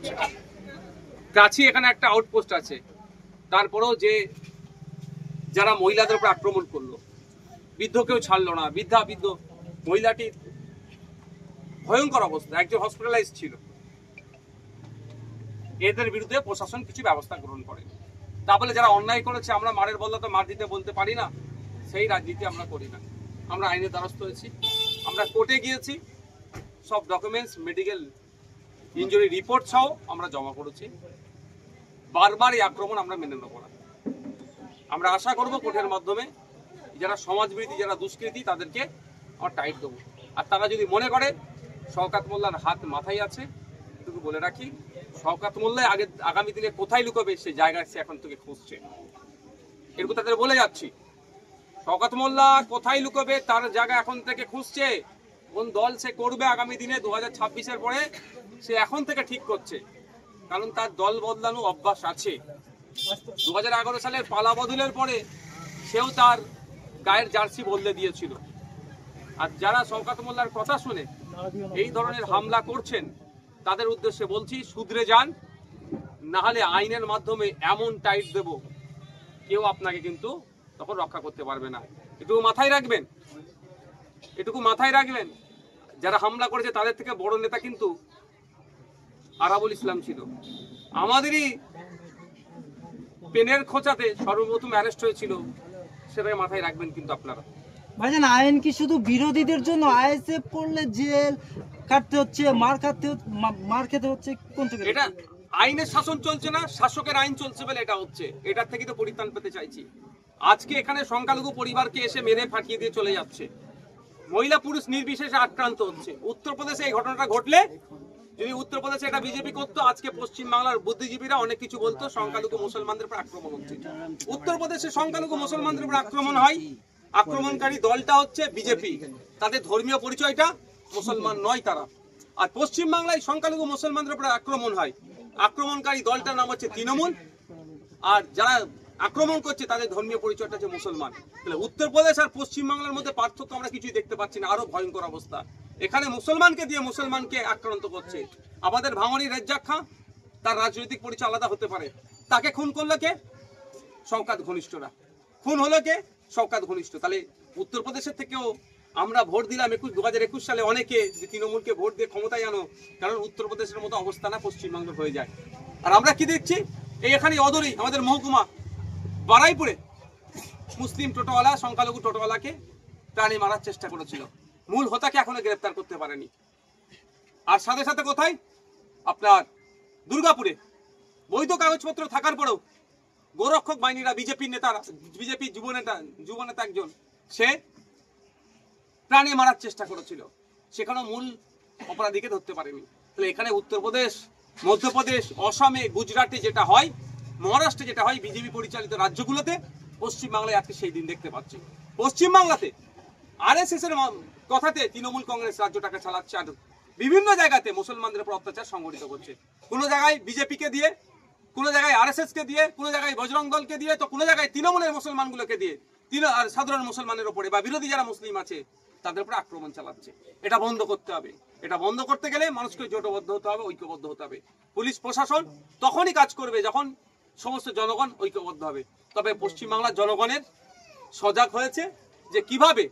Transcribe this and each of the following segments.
করছে। কাছে এখানে একটা আউটপোস্ট আছে, তারপরেও যে যারা মহিলাদের উপর আক্রমণ করলো, বৃদ্ধকেও ছাড়লো না, বৃদ্ধ মহিলাটি ভয়ঙ্কর অবস্থা, একজন হসপিটালাইজ ছিল, এদের বিরুদ্ধে প্রশাসন কিছু ব্যবস্থা গ্রহণ করে। তা বলে যারা অন্যায় করেছে আমরা মারের বদলা তো মার দিতে বলতে পারি না, সেই রাজনীতি আমরা করি না। আমরা আইনের দ্বারস্থ হয়েছি, আমরা কোর্টে গিয়েছি, সব ডকুমেন্টস মেডিকেল ইনজুরি রিপোর্ট সহ আমরা জমা করেছি। বারবার এই আক্রমণ আমরা মেনে নেব না। আমরা আশা করব কোর্টের মাধ্যমে যারা সমাজবিরোধী, যারা দুষ্কৃতী, তাদেরকে আমরা টাইট দেবো। আর তারা যদি মনে করে শওকত মোল্লার হাত মাথায় আছে, এটুকু বলে রাখি, শওকত মোল্লা আগামী দিনে কোথায় লুকাবে সেই জায়গায় সে এখন থেকে খুঁজছে। এরকম তাদের বলে যাচ্ছি, শওকত মোল্লা কোথায় লুকাবে তার জায়গা এখন থেকে খুঁজছে। কোন দল সে করবে আগামী দিনে 2026-এর পরে সে এখন থেকে ঠিক করছে, কারণ তার দল বদলানো অভ্যাস আছে। 2011 সালের পালা বদলের পরে সেও তার গায়ের জার্সি বদলে দিয়েছিল। আর যারা শওকত মোল্লার কথা শুনে এই ধরনের হামলা করছেন তাদের উদ্দেশ্যে বলছি, শুধরে যান, না হলে আইনের মাধ্যমে এমন টাইট দেব কেউ আপনাকে কিন্তু তখন রক্ষা করতে পারবে না। এটুকু মাথায় রাখবেন, এটুকু মাথায় রাখবেন। যারা হামলা করেছে তাদের থেকে বড় নেতা কিন্তু আরাবুল ইসলাম ছিল। আমাদেরই পেনের খোঁচাতে সর্বপ্রথম অ্যারেস্ট হয়েছিল, সেটাই মাথায় রাখবেন কিন্তু আপনারা। ভাইজান, আইন কি শুধু বিরোধীদের জন্য? আইএসএফ করলে জেল কাটতে হচ্ছে, মার খেতে হচ্ছে, কোন থেকে? এটা আইনের শাসন চলছে না, শাসকের আইন চলছে বলে এটা হচ্ছে। এটার থেকে তো পরিত্রাণ পেতে চাইছি। আজকে এখানে সংখ্যালঘু পরিবারকে এসে মেরে ফাটিয়ে দিয়ে চলে যাচ্ছে, মহিলা পুরুষ নির্বিশেষে আক্রান্ত হচ্ছে। উত্তরপ্রদেশে এই ঘটনাটা ঘটলে, যদি উত্তরপ্রদেশে এটা বিজেপি করতো, আজকে পশ্চিমবাংলার বুদ্ধিজীবীরা অনেক কিছু বলতো সংখ্যালঘু মুসলমানদের উপর আক্রমণ হচ্ছে। উত্তরপ্রদেশে সংখ্যালঘু মুসলমানদের উপর আক্রমণ হয়, আক্রমণকারী দলটা হচ্ছে বিজেপি, তাদের ধর্মীয় পরিচয়টা মুসলমান নয় তারা। আর পশ্চিমবাংলায় সংখ্যালঘু মুসলমানদের উপর আক্রমণ হয়, আক্রমণকারী দলটার নাম হচ্ছে তৃণমূল, আর যারা আক্রমণ করছে তাদের ধর্মীয় পরিচয়টা হচ্ছে মুসলমান। তাহলে উত্তরপ্রদেশ আর পশ্চিমবাংলার মধ্যে পার্থক্য আমরা কিছুই দেখতে পাচ্ছি না, আরো ভয়ঙ্কর অবস্থা। এখানে মুসলমানকে দিয়ে মুসলমানকে আক্রান্ত করছে। আমাদের ভাঙড়ি রেজ্জাক খাঁ, তার রাজনৈতিক পরিচয় আলাদা হতে পারে, তাকে খুন করলো কে? শওকত ঘনিষ্ঠরা। খুন হলো কে? শওকত ঘনিষ্ঠ। তাহলে উত্তরপ্রদেশের থেকেও আমরা ভোট দিলাম 2021 সালে অনেকে, যে তৃণমূলকে ভোট দিয়ে ক্ষমতায় আনো, কারণ উত্তরপ্রদেশের মতো অবস্থা না পশ্চিমবঙ্গের হয়ে যায়। আর আমরা কি দেখছি, এই এখানে অদরি আমাদের মহকুমা বারাইপুরে মুসলিম টোটোওয়ালা সংখ্যালঘু টোটোওয়ালাকে প্রাণে মারার চেষ্টা করেছিল, মূল হোতাকে এখনো গ্রেফতার করতে পারেনি। আর সাথে সাথে কোথায়? আপনার দুর্গাপুরে বৈধ কাগজপত্র থাকার পরেও গোরক্ষক বাহিনীরা, বিজেপির নেতারা, বিজেপি যুব নেতা একজন, সে প্রাণে মারার চেষ্টা করেছিল, সেখানেও মূল অপরাধীকে ধরতে পারেনি। তাহলে এখানে উত্তরপ্রদেশ, মধ্যপ্রদেশ, অসমে, গুজরাটে যেটা হয়, মহারাষ্ট্রে যেটা হয়, বিজেপি পরিচালিত রাজ্যগুলোতে, পশ্চিমবাংলায় আজকে সেই দিন দেখতে পাচ্ছি। পশ্চিমবাংলাতে আরএসএস এর কথাতে তৃণমূল কংগ্রেস রাজ্যটাকে চালাচ্ছে, আর বিভিন্ন জায়গাতে মুসলমানদের উপর অত্যাচার সংগঠিত করছে। কোনো জায়গায় বিজেপিকে দিয়ে, কোনো জায়গায় আরএসএস কে দিয়ে, কোনো জায়গায় বজরং দলকে দিয়ে, তো কোনো জায়গায় তৃণমূলের মুসলমানগুলোকে দিয়ে, আর সাধারণ মুসলমানের উপরে বা বিরোধী যারা মুসলিম আছে তাদের উপরে আক্রমণ চালাচ্ছে। এটা বন্ধ করতে হবে। এটা বন্ধ করতে গেলে মানুষকে জোটবদ্ধ হতে হবে, ঐক্যবদ্ধ হতে হবে। পুলিশ প্রশাসন তখনই কাজ করবে যখন সমস্ত জনগণ ঐক্যবদ্ধ হবে। তবে পশ্চিমবাংলার জনগণের সজাগ হয়েছে যে কিভাবে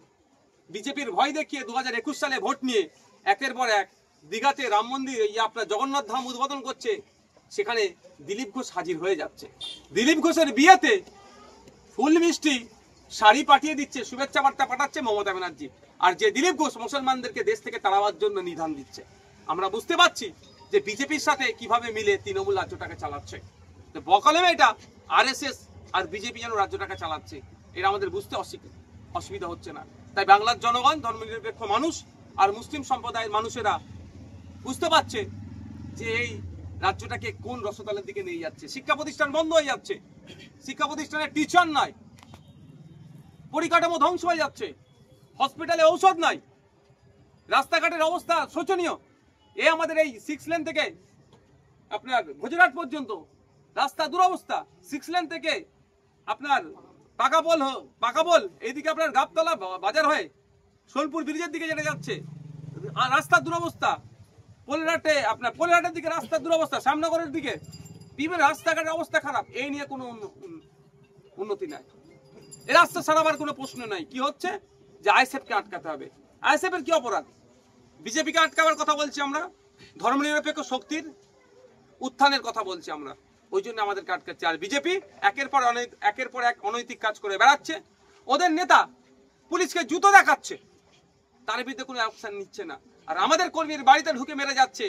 বিজেপির ভয় দেখিয়ে 2021 সালে ভোট নিয়ে একের পর এক দীঘাতে রাম মন্দির, আপনার জগন্নাথ ধাম উদ্বোধন করছে, সেখানে দিলীপ ঘোষ হাজির হয়ে যাচ্ছে। দিলীপ ঘোষের বিয়েতে ফুল মিষ্টি শাড়ি পাঠিয়ে দিচ্ছে, শুভেচ্ছা বার্তা পাঠাচ্ছে মমতা ব্যানার্জি। আর যে দিলীপ ঘোষ মুসলমানদেরকে দেশ থেকে তাড়াবার জন্য নিধান দিচ্ছে। আমরা বুঝতে পারছি যে বিজেপির সাথে কিভাবে মিলে তৃণমূল রাজ্যটাকে চালাচ্ছে। তো বকলমে এটা আরএসএস আর বিজেপি যেন রাজ্যটাকে চালাচ্ছে, এটা আমাদের বুঝতে অসুবিধা হচ্ছে না। তাই বাংলার জনগণ, ধর্মনিরপেক্ষ মানুষ আর মুসলিম সম্প্রদায়ের মানুষেরা বুঝতে পারছে যে এই রাজ্যটাকে কোন রসতলের দিকে নিয়ে যাচ্ছে। শিক্ষা প্রতিষ্ঠান বন্ধ হয়ে যাচ্ছে, শিক্ষা প্রতিষ্ঠানের টিচার নাই, পরিকাঠামো ধ্বংস হয়ে যাচ্ছে, হসপিটালে ঔষধ নাই, রাস্তাঘাটের অবস্থা শোচনীয়। আমাদের এই 6 লেন থেকে আপনার গুজরাট পর্যন্ত রাস্তা দুরবস্থা। 6 লেন থেকে আপনার পাকাবল এইদিকে আপনার গাবতলা বাজার হয়ে সোনপুর ব্রিজের দিকে যেটা যাচ্ছে, রাস্তার দুরবস্থা। আপনার পোলেরহাটের দিকে রাস্তার দুরবস্থা, শ্যামনগরের দিকে বিভিন্ন রাস্তাঘাটের অবস্থা খারাপ, এই নিয়ে কোনো উন্নতি নাই। এই রাস্তা সারাবার কোনো প্রশ্ন নাই। কি হচ্ছে যে আইএসএফকে আটকাতে হবে। আইএসএফ এর কি অপরাধ? বিজেপিকে আটকাবার কথা বলছি আমরা, ধর্মনিরপেক্ষ শক্তির উত্থানের কথা বলছি আমরা, ওই জন্য আমাদেরকে আটকাচ্ছে। আর বিজেপি একের পর এক অনৈতিক কাজ করে বেড়াচ্ছে। ওদের নেতা পুলিশকে জুতো দেখাচ্ছে, তার বিরুদ্ধে কোনো অ্যাকশন নিচ্ছে না। আর আমাদের কর্মীর বাড়িতে ঢুকে মেরে যাচ্ছে,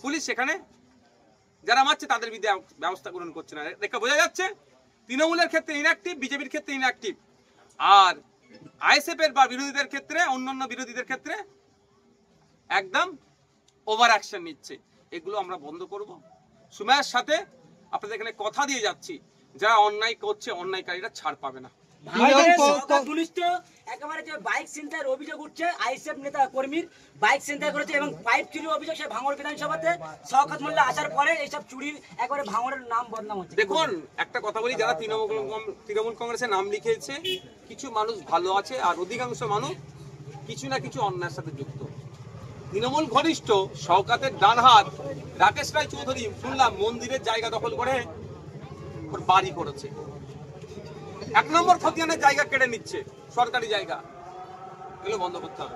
পুলিশ সেখানে যারা মারছে তাদের বিরুদ্ধে ব্যবস্থা গ্রহণ করছে না। দেখে বোঝা যাচ্ছে তৃণমূলের ক্ষেত্রে ইনঅ্যাক্টিভ, বিজেপির ক্ষেত্রে ইনঅ্যাক্টিভ, আর আইএসএফ এর বা বিরোধীদের ক্ষেত্রে, অন্যান্য বিরোধীদের ক্ষেত্রে একদম ওভার অ্যাকশন নিচ্ছে। এগুলো আমরা বন্ধ করব। সময়ের সাথে আপনাদের এখানে কথা দিয়ে যাচ্ছি, যারা অন্যায় করছে অন্যায়কারীরা ছাড় পাবে না। পুলিশ তো একেবারে যে বাইক ছিনতাইয়ের অভিযোগ উঠছে, আইএসএফ নেতা কর্মীর বাইক ছিনতাই করেছে এবং পাইপ চুরির অভিযোগ সে ভাঙড় বিধানসভাতে শওকত মোল্লা আসার পরে এইসব চুরির একবারে ভাঙড়ের নাম বদনাম হচ্ছে। দেখুন, একটা কথা বলি, যারা তৃণমূল কংগ্রেসের নাম লিখেছে, কিছু মানুষ ভালো আছে আর অধিকাংশ মানুষ কিছু না কিছু অন্যায়ের সাথে যুক্ত। তৃণমূল ঘনিষ্ঠ শওকতের ডান হাত রাকেশ রায় চৌধুরী শুনলাম মন্দিরের জায়গা দখল করে ওর বাড়ি করেছে। 1 নম্বর খতিয়ানের জায়গা কেড়ে নিচ্ছে, সরকারি জায়গা। এগুলো বন্ধ করতে হবে।